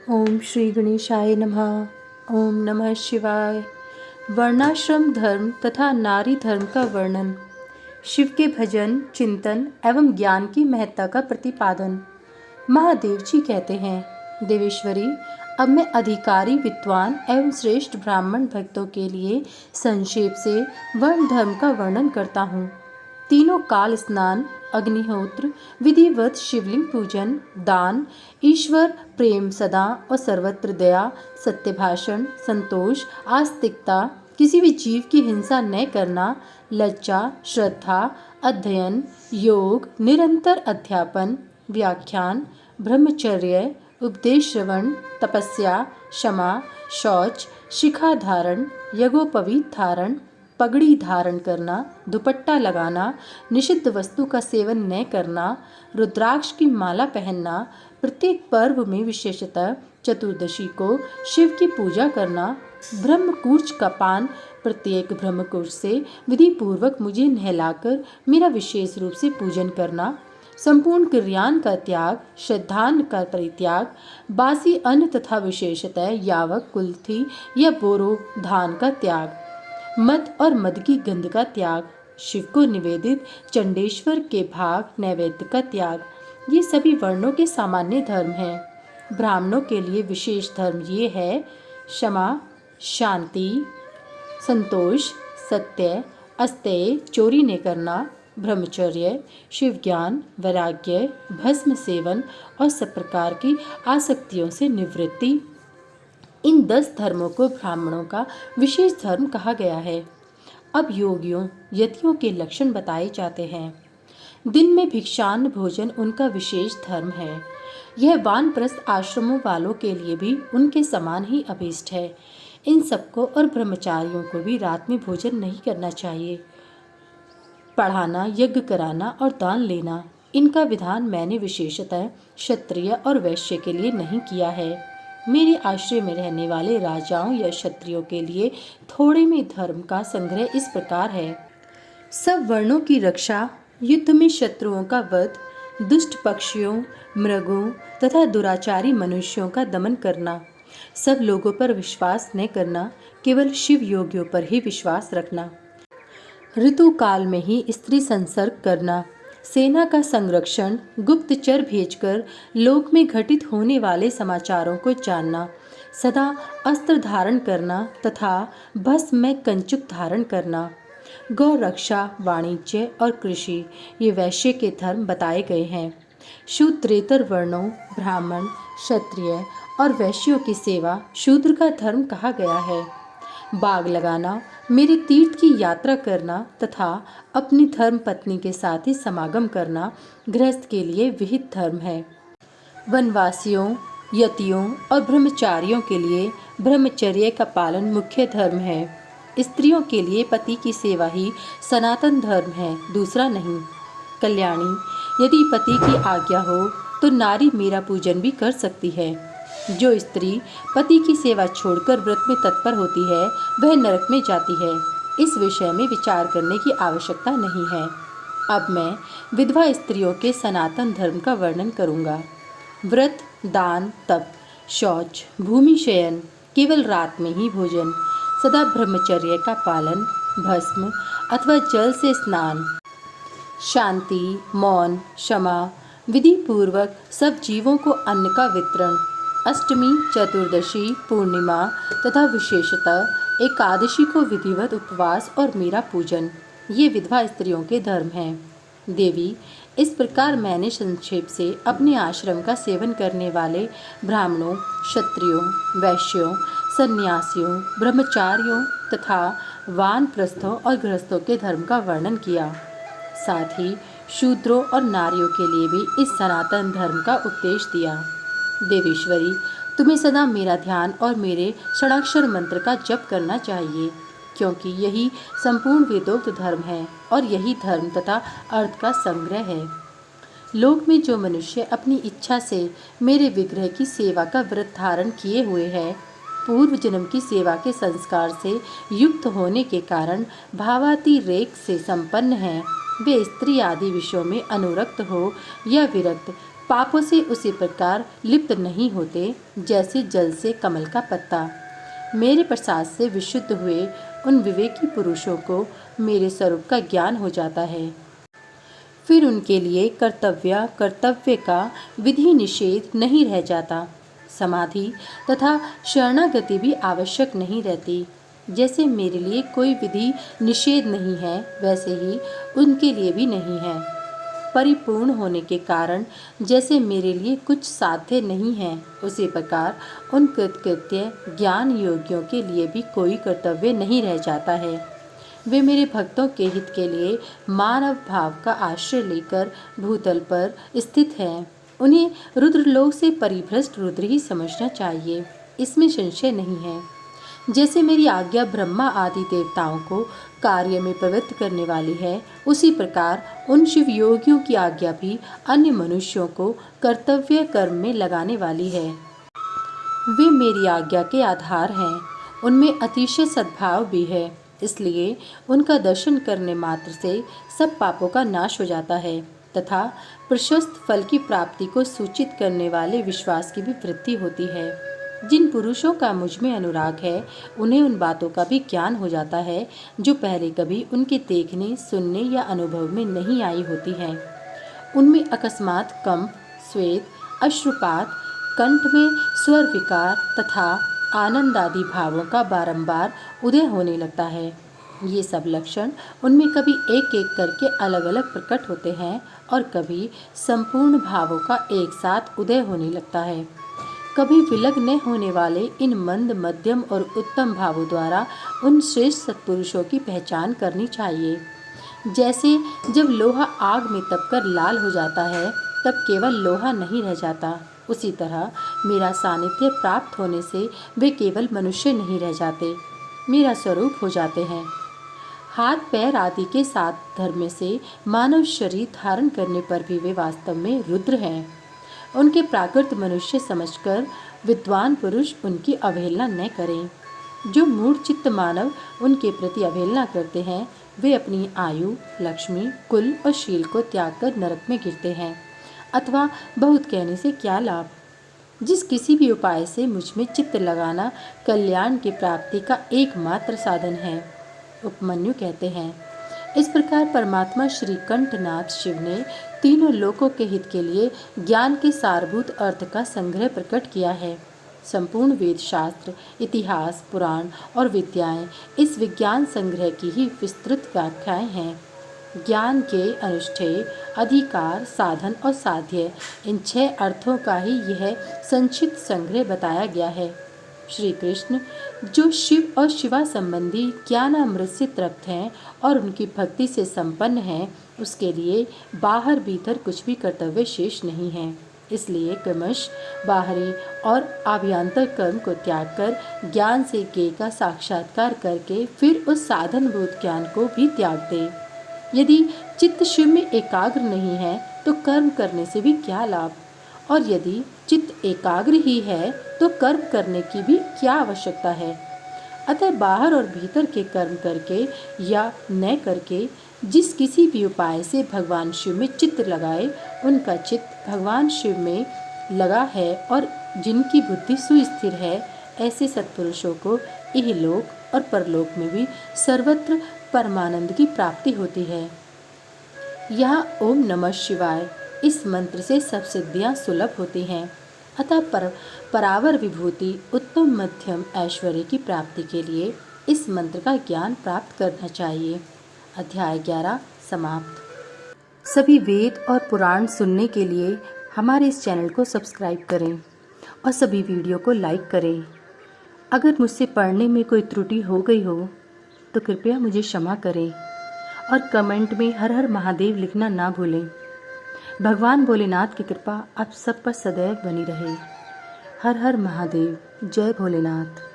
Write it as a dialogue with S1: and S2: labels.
S1: ओम श्री गणेशाय नमः। ओम नमः शिवाय। वर्णाश्रम धर्म तथा नारी धर्म का वर्णन, शिव के भजन, चिंतन एवं ज्ञान की महत्ता का प्रतिपादन। महादेव जी कहते हैं, देवेश्वरी, अब मैं अधिकारी, विद्वान एवं श्रेष्ठ ब्राह्मण भक्तों के लिए संक्षेप से वर्ण धर्म का वर्णन करता हूँ। तीनों काल स्नान, अग्निहोत्र, विधिवत शिवलिंग पूजन, दान, ईश्वर प्रेम सदा और सर्वत्र दया, सत्य भाषण, संतोष, आस्तिकता, किसी भी जीव की हिंसा न करना, लज्जा, श्रद्धा, अध्ययन, योग, निरंतर अध्यापन, व्याख्यान, ब्रह्मचर्य, उपदेश श्रवण, तपस्या, क्षमा, शौच, शिखा धारण, यज्ञोपवीत धारण, पगड़ी धारण करना, दुपट्टा लगाना, निषिद्ध वस्तु का सेवन न करना, रुद्राक्ष की माला पहनना, प्रत्येक पर्व में विशेषतः चतुर्दशी को शिव की पूजा करना, ब्रह्मकूर्च का पान, प्रत्येक ब्रह्मकूर्च से विधि पूर्वक मुझे नहलाकर मेरा विशेष रूप से पूजन करना, संपूर्ण क्रियान का त्याग, श्रद्धान का परित्याग, बासी अन्न तथा विशेषतः यावक, कुल्थी या बोरो धान का त्याग, मद और मद की गंध का त्याग, शिव को निवेदित चंडेश्वर के भाग नैवेद्य का त्याग, ये सभी वर्णों के सामान्य धर्म हैं। ब्राह्मणों के लिए विशेष धर्म ये है: क्षमा, शांति, संतोष, सत्य, अस्तेय, चोरी न करना, ब्रह्मचर्य, शिव ज्ञान, वैराग्य, भस्म सेवन और सब प्रकार की आसक्तियों से निवृत्ति। इन 10 धर्मों को ब्राह्मणों का विशेष धर्म कहा गया है। अब योगियों, यतियों के लक्षण बताए जाते हैं। दिन में भिक्षान्न भोजन उनका विशेष धर्म है। यह वानप्रस्थ आश्रमों वालों के लिए भी उनके समान ही अभीष्ट है। इन सबको और ब्रह्मचारियों को भी रात में भोजन नहीं करना चाहिए। पढ़ाना, यज्ञ कराना और दान लेना, इनका विधान मैंने विशेषतः क्षत्रिय और वैश्य के लिए नहीं किया है। मेरे आश्रय में रहने वाले राजाओं या क्षत्रियों के लिए थोड़े में धर्म का संग्रह इस प्रकार है: सब वर्णों की रक्षा, युद्ध में शत्रुओं का वध, दुष्ट पक्षियों, मृगों तथा दुराचारी मनुष्यों का दमन करना, सब लोगों पर विश्वास न करना, केवल शिव योगियों पर ही विश्वास रखना, ऋतु काल में ही स्त्री संसर्ग करना, सेना का संरक्षण, गुप्तचर भेजकर लोक में घटित होने वाले समाचारों को जानना, सदा अस्त्र धारण करना तथा भस्म में कंचुक धारण करना, गौ रक्षा, वाणिज्य और कृषि, ये वैश्य के धर्म बताए गए हैं। शूद्रेतर वर्णों, ब्राह्मण, क्षत्रिय और वैश्यों की सेवा शूद्र का धर्म कहा गया है। बाग लगाना, मेरे तीर्थ की यात्रा करना तथा अपनी धर्म पत्नी के साथ ही समागम करना गृहस्थ के लिए विहित धर्म है। वनवासियों, यतियों और ब्रह्मचारियों के लिए ब्रह्मचर्य का पालन मुख्य धर्म है। स्त्रियों के लिए पति की सेवा ही सनातन धर्म है, दूसरा नहीं। कल्याणी, यदि पति की आज्ञा हो तो नारी मेरा पूजन भी कर सकती है। जो स्त्री पति की सेवा छोड़कर व्रत में तत्पर होती है वह नरक में जाती है। इस विषय में विचार करने की आवश्यकता नहीं है। अब मैं विधवा स्त्रियों के सनातन धर्म का वर्णन करूंगा। व्रत, दान, तप, शौच, भूमि शयन, केवल रात में ही भोजन, सदा ब्रह्मचर्य का पालन, भस्म अथवा जल से स्नान, शांति, मौन, क्षमा, विधि पूर्वक सब जीवों को अन्न का वितरण, अष्टमी, चतुर्दशी, पूर्णिमा तथा विशेषतः एकादशी को विधिवत उपवास और मेरा पूजन, ये विधवा स्त्रियों के धर्म हैं। देवी, इस प्रकार मैंने संक्षेप से अपने आश्रम का सेवन करने वाले ब्राह्मणों, क्षत्रियों, वैश्यों, सन्यासियों, ब्रह्मचारियों तथा वानप्रस्थों और गृहस्थों के धर्म का वर्णन किया। साथ ही शूद्रों और नारियों के लिए भी इस सनातन धर्म का उपदेश दिया। देवेश्वरी, तुम्हें सदा मेरा ध्यान और मेरे षडाक्षर मंत्र का जप करना चाहिए, क्योंकि यही संपूर्ण वेदोक्त धर्म है और यही धर्म तथा अर्थ का संग्रह है। लोक में जो मनुष्य अपनी इच्छा से मेरे विग्रह की सेवा का व्रत धारण किए हुए है, पूर्व जन्म की सेवा के संस्कार से युक्त होने के कारण भावातिरेक से संपन्न है, वे स्त्री आदि विषयों में अनुरक्त हो या विरक्त, पापों से उसी प्रकार लिप्त नहीं होते जैसे जल से कमल का पत्ता। मेरे प्रसाद से विशुद्ध हुए उन विवेकी पुरुषों को मेरे स्वरूप का ज्ञान हो जाता है। फिर उनके लिए कर्तव्य का विधि निषेध नहीं रह जाता। समाधि तथा शरणागति भी आवश्यक नहीं रहती। जैसे मेरे लिए कोई विधि निषेध नहीं है, वैसे ही उनके लिए भी नहीं है। परिपूर्ण होने के कारण जैसे मेरे लिए कुछ साध्य नहीं है, उसी प्रकार उन कृतकृत्य ज्ञान योगियों के लिए भी कोई कर्तव्य नहीं रह जाता है। वे मेरे भक्तों के हित के लिए मानव भाव का आश्रय लेकर भूतल पर स्थित हैं। उन्हें रुद्रलोक से परिभ्रष्ट रुद्र ही समझना चाहिए, इसमें संशय नहीं है। जैसे मेरी आज्ञा ब्रह्मा आदि देवताओं को कार्य में प्रवृत्त करने वाली है, उसी प्रकार उन शिव योगियों की आज्ञा भी अन्य मनुष्यों को कर्तव्य कर्म में लगाने वाली है। वे मेरी आज्ञा के आधार हैं, उनमें अतिशय सद्भाव भी है, इसलिए उनका दर्शन करने मात्र से सब पापों का नाश हो जाता है तथा प्रशस्त फल की प्राप्ति को सूचित करने वाले विश्वास की भी वृद्धि होती है। जिन पुरुषों का मुझ में अनुराग है, उन्हें उन बातों का भी ज्ञान हो जाता है जो पहले कभी उनके देखने, सुनने या अनुभव में नहीं आई होती हैं। उनमें अकस्मात कंप, श्वेत, अश्रुपात, कंठ में स्वर विकार तथा आनंद आदि भावों का बारंबार उदय होने लगता है। ये सब लक्षण उनमें कभी एक एक करके अलग अलग प्रकट होते हैं और कभी संपूर्ण भावों का एक साथ उदय होने लगता है। कभी विलग न होने वाले इन मंद, मध्यम और उत्तम भावों द्वारा उन श्रेष्ठ सत्पुरुषों की पहचान करनी चाहिए। जैसे जब लोहा आग में तपकर लाल हो जाता है, तब केवल लोहा नहीं रह जाता, उसी तरह मेरा सानिध्य प्राप्त होने से वे केवल मनुष्य नहीं रह जाते, मेरा स्वरूप हो जाते हैं। हाथ पैर आदि के साथ धर्म से मानव शरीर धारण करने पर भी वे वास्तव में रुद्र हैं। उनके प्राकृत मनुष्य समझकर विद्वान पुरुष उनकी अवहेलना न करें। जो मूढ़ चित्त मानव उनके प्रति अवहेलना करते हैं, वे अपनी आयु, लक्ष्मी, कुल और शील को त्याग कर नरक में गिरते हैं। अथवा बहुत कहने से क्या लाभ। जिस किसी भी उपाय से मुझ में चित्त लगाना कल्याण की प्राप्ति का एकमात्र साधन है, उपमन्यु कहते हैं। इस प्रकार परमात्मा श्री कंठनाथ शिव ने तीनों लोकों के हित के लिए ज्ञान के सारभूत अर्थ का संग्रह प्रकट किया है। संपूर्ण वेद शास्त्र, इतिहास, पुराण और विद्याएं इस विज्ञान संग्रह की ही विस्तृत व्याख्याएं हैं। ज्ञान के अनुष्ठेय, अधिकार, साधन और साध्य, इन 6 अर्थों का ही यह संक्षिप्त संग्रह बताया गया है। श्री कृष्ण जो शिव और शिवा संबंधी ज्ञानामृत से तृप्त हैं और उनकी भक्ति से संपन्न हैं, उसके लिए बाहर भीतर कुछ भी कर्तव्य शेष नहीं है। इसलिए क्रमश बाहरी और आभ्यंतर कर्म को त्याग कर ज्ञान से ज्ञेय का साक्षात्कार करके फिर उस साधनभूत ज्ञान को भी त्याग दे। यदि चित्त शिव में एकाग्र नहीं है तो कर्म करने से भी क्या लाभ, और यदि चित्त एकाग्र ही है तो कर्म करने की भी क्या आवश्यकता है। अतः बाहर और भीतर के कर्म करके या न करके जिस किसी भी उपाय से भगवान शिव में चित्त लगाए, उनका चित्त भगवान शिव में लगा है और जिनकी बुद्धि सुस्थिर है, ऐसे सत्पुरुषों को इहलोक और परलोक में भी सर्वत्र परमानंद की प्राप्ति होती है। यहाँ ओम नमः शिवाय इस मंत्र से सब सिद्धियाँ सुलभ होती हैं। अतः परावर विभूति, उत्तम मध्यम ऐश्वर्य की प्राप्ति के लिए इस मंत्र का ज्ञान प्राप्त करना चाहिए। अध्याय 11 समाप्त। सभी वेद और पुराण सुनने के लिए हमारे इस चैनल को सब्सक्राइब करें और सभी वीडियो को लाइक करें। अगर मुझसे पढ़ने में कोई त्रुटि हो गई हो तो कृपया मुझे क्षमा करें और कमेंट में हर हर महादेव लिखना ना भूलें। भगवान भोलेनाथ की कृपा आप सब पर सदैव बनी रहे। हर हर महादेव। जय भोलेनाथ।